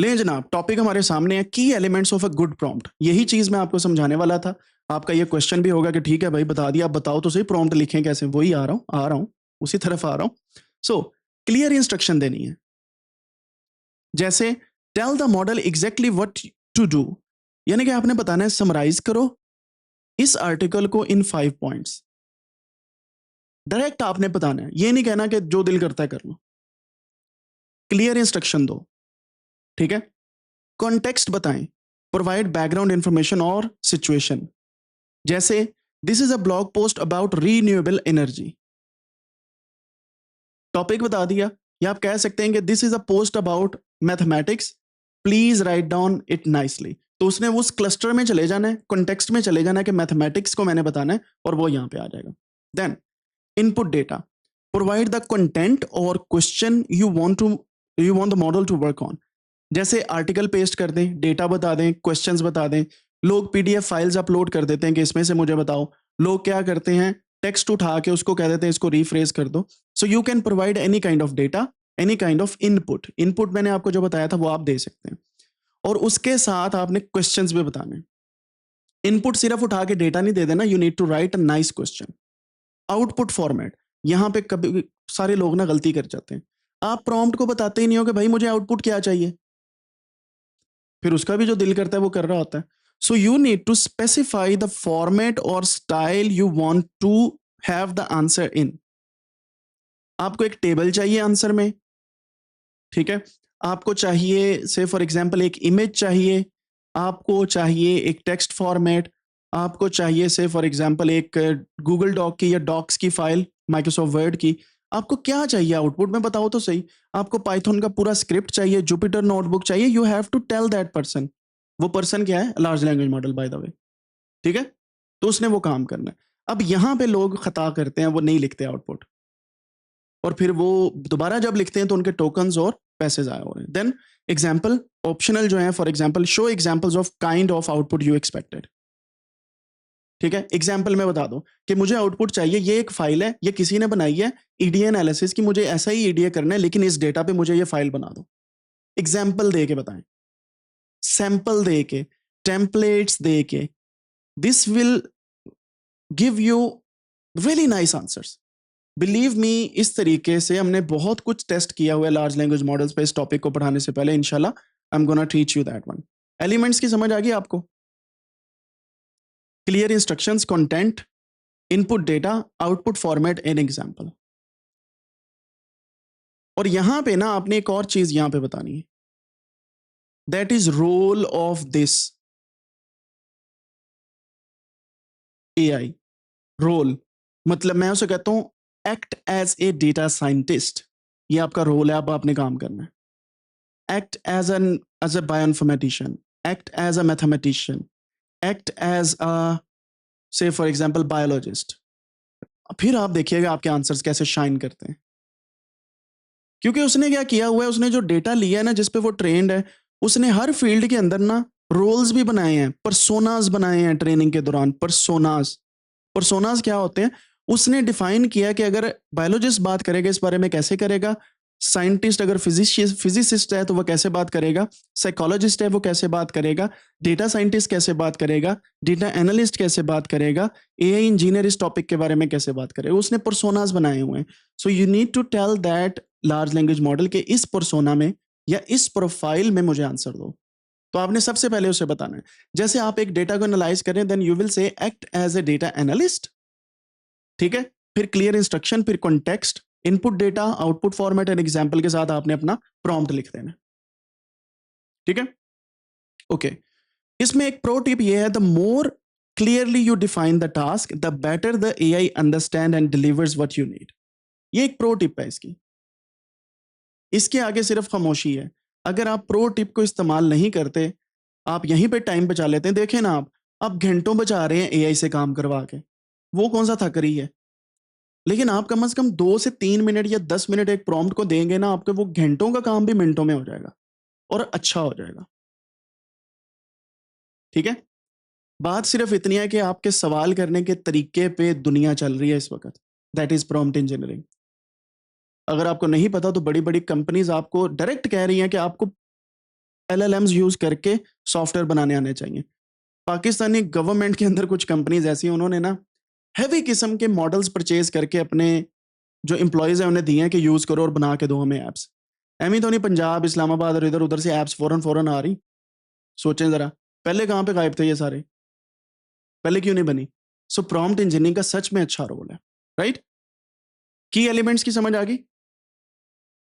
ले जनाब, टॉपिक हमारे सामने है की elements of a good prompt. यही चीज मैं आपको समझाने वाला था। आपका ये क्वेश्चन भी होगा कि ठीक है भाई बता दिया, आप बताओ तो सही प्रॉम्प्ट लिखें कैसे। वही आ रहा हूं उसी तरफ आ रहा हूं। सो क्लियर इंस्ट्रक्शन देनी है, जैसे tell the model exactly what to do, यानी कि आपने बताना है समराइज करो इस आर्टिकल को इन 5 पॉइंट्स। डायरेक्ट आपने बताना है, ये नहीं कहना कि जो दिल करता है कर लो। क्लियर इंस्ट्रक्शन दो, ठीक है। कॉन्टेक्स्ट बताएं, प्रोवाइड बैकग्राउंड इंफॉर्मेशन और सिचुएशन, जैसे this is a blog post about renewable energy. Topic बता दिया। या आप कह सकते हैं कि this is a post about mathematics, please write down it nicely. तो उसने उस क्लस्टर में चले जाना है, कॉन्टेक्स्ट में चले जाना है कि मैथमेटिक्स को मैंने बताना है, और वो यहां पे आ जाएगा। Then input data, provide the content और question you want the model to work on. जैसे आर्टिकल पेस्ट कर दें, डेटा बता दें, क्वेश्चंस बता दें। लोग पीडीएफ फाइल्स अपलोड कर देते हैं कि इसमें से मुझे बताओ। लोग क्या करते हैं, टेक्स्ट उठा के उसको कह देते हैं इसको रीफ्रेज कर दो। So you can provide any kind of data, any kind of input. Input मैंने आपको जो बताया था वो आप दे सकते हैं, और उसके साथ आपने क्वेश्चंस भी बताने। इनपुट सिर्फ उठा के डेटा नहीं दे देना, you need to write a nice question. Output format, यहां पे कभी सारे लोग ना गलती कर जाते हैं। आप प्रॉम्प्ट को बताते ही नहीं हो कि भाई मुझे आउटपुट क्या चाहिए, फिर उसका भी जो दिल करता है वो कर रहा होता है। So you need to specify the format और style you want to have the answer in. आपको एक टेबल चाहिए आंसर में, ठीक है। आपको चाहिए से फॉर एग्जांपल एक इमेज चाहिए, आपको चाहिए एक टेक्स्ट फॉर्मेट, आपको चाहिए से फॉर एग्जांपल एक गूगल डॉक की या डॉक्स की फाइल, माइक्रोसॉफ्ट वर्ड की। आपको क्या चाहिए आउटपुट में बताओ तो सही। आपको पाइथन का पूरा स्क्रिप्ट चाहिए, जुपिटर नोटबुक चाहिए, you have to tell that person. वो पर्सन क्या है, large language model by the way, ठीक है। तो उसने वो काम करना है। अब यहां पे लोग खता करते हैं, वो नहीं लिखते आउटपुट, और फिर वो दोबारा जब लिखते हैं तो उनके टोकन्स और पैसे जाया हो रहे हैं। देन एग्जाम्पल ऑप्शनल जो है, for example show examples of kind of output you expected, ठीक है। एग्जाम्पल में बता दो कि मुझे आउटपुट चाहिए, ये एक फाइल है, ये किसी ने बनाई है ईडीए एनालिसिस की, मुझे ऐसा ही ईडीए करना है लेकिन इस डेटा पे मुझे ये फाइल बना दो। एग्जाम्पल दे के बताएं, सैंपल दे के, टेम्पलेट्स दे के, this will give you really nice answers. Believe me, इस तरीके से हमने बहुत कुछ टेस्ट किया हुआ है लार्ज लैंग्वेज मॉडल्स पे इस टॉपिक को पढ़ाने से पहले। इंशाल्लाह I am gonna teach you that one. Elements की समझ आ गई आपको? Clear instructions, content, input data, output format, an example. और यहां पे ना आपने एक और चीज यहां पे बतानी है, that is role of this AI. Role मतलब मैं उसे कहता हूं act as a data scientist. ये आपका रोल है, अब आपने काम करना है। Act as a bioinformatician, act as a mathematician, act as a say for example biologist. फिर आप देखिएगा आपके आंसर्स कैसे शाइन करते हैं, क्योंकि उसने क्या किया हुआ है, उसने जो डेटा लिया है ना, जिस पे वो ट्रेंड है, उसने हर फील्ड के अंदर ना रोल्स भी बनाए हैं, पर्सोनास बनाए हैं ट्रेनिंग के दौरान। पर्सोनास, पर्सोनास क्या होते हैं, उसने डिफाइन किया कि अगर बायोलॉजिस्ट बात करेगा इस बारे में कैसे करेगा, साइंटिस्ट अगर फिजिसिस्ट है तो वो कैसे बात करेगा, साइकोलॉजिस्ट है वो कैसे बात करेगा, डेटा साइंटिस्ट कैसे बात करेगा, डेटा एनालिस्ट कैसे बात करेगा, एआई इंजीनियर इस टॉपिक के बारे में कैसे बात करेगा। उसने पर्सोनास बनाए हुए हैं। So you need to tell that large language model के इस पर्सोना में या इस प्रोफाइल में मुझे आंसर दो। तो आपने सबसे पहले उसे बताना है। जैसे आप एक डेटा को एनालाइज करें, then you will say act as a data analyst, ठीक है। फिर क्लियर इंस्ट्रक्शन, फिर context, input data, output format and example के साथ आपने अपना प्रॉम्प्ट लिख देना, ठीक है। ओके, इसमें एक प्रो टिप ये है, the more clearly you define the task the better the AI understand and delivers what you need. ये एक प्रो टिप है इसकी, इसके आगे सिर्फ खामोशी है। अगर आप प्रो टिप को इस्तेमाल नहीं करते, आप यहीं पे टाइम बचा लेते हैं। देखें ना, आप घंटों बचा रहे हैं एआई से काम करवा के, वो कौन सा थक रही है। लेकिन आप कम से कम 2 से 3 मिनट या 10 मिनट एक प्रॉम्प्ट को देंगे ना, आपके वो घंटों का काम भी मिनटों में हो जाएगा और अच्छा हो जाएगा, ठीक है। बात सिर्फ इतनी है कि आपके सवाल करने के तरीके पे दुनिया चल रही है इस वक्त, दैट इज प्रॉम्प्ट इंजीनियरिंग। अगर आपको नहीं पता तो बड़ी बड़ी कंपनीज आपको डायरेक्ट कह रही हैं कि आपको LLMs यूज करके सॉफ्टवेयर बनाने आने चाहिए। पाकिस्तानी गवर्नमेंट के अंदर कुछ कंपनीज ऐसी हैं, उन्होंने ना हैवी किस्म के मॉडल्स परचेज करके अपने जो एम्प्लॉयज हैं उन्हें दिए हैं कि यूज करो और बना के दो हमें ऐप्स। एम ही तो नहीं पंजाब, इस्लामाबाद और इधर उधर से ऐप्स फौरन फौरन आ रही। सोचें जरा, पहले कहाँ पे गायब थे ये सारे, पहले क्यों नहीं बनी? सो प्रॉम्प्ट इंजीनियरिंग का सच में अच्छा रोल है, राइट? की एलिमेंट्स की समझ आ गई?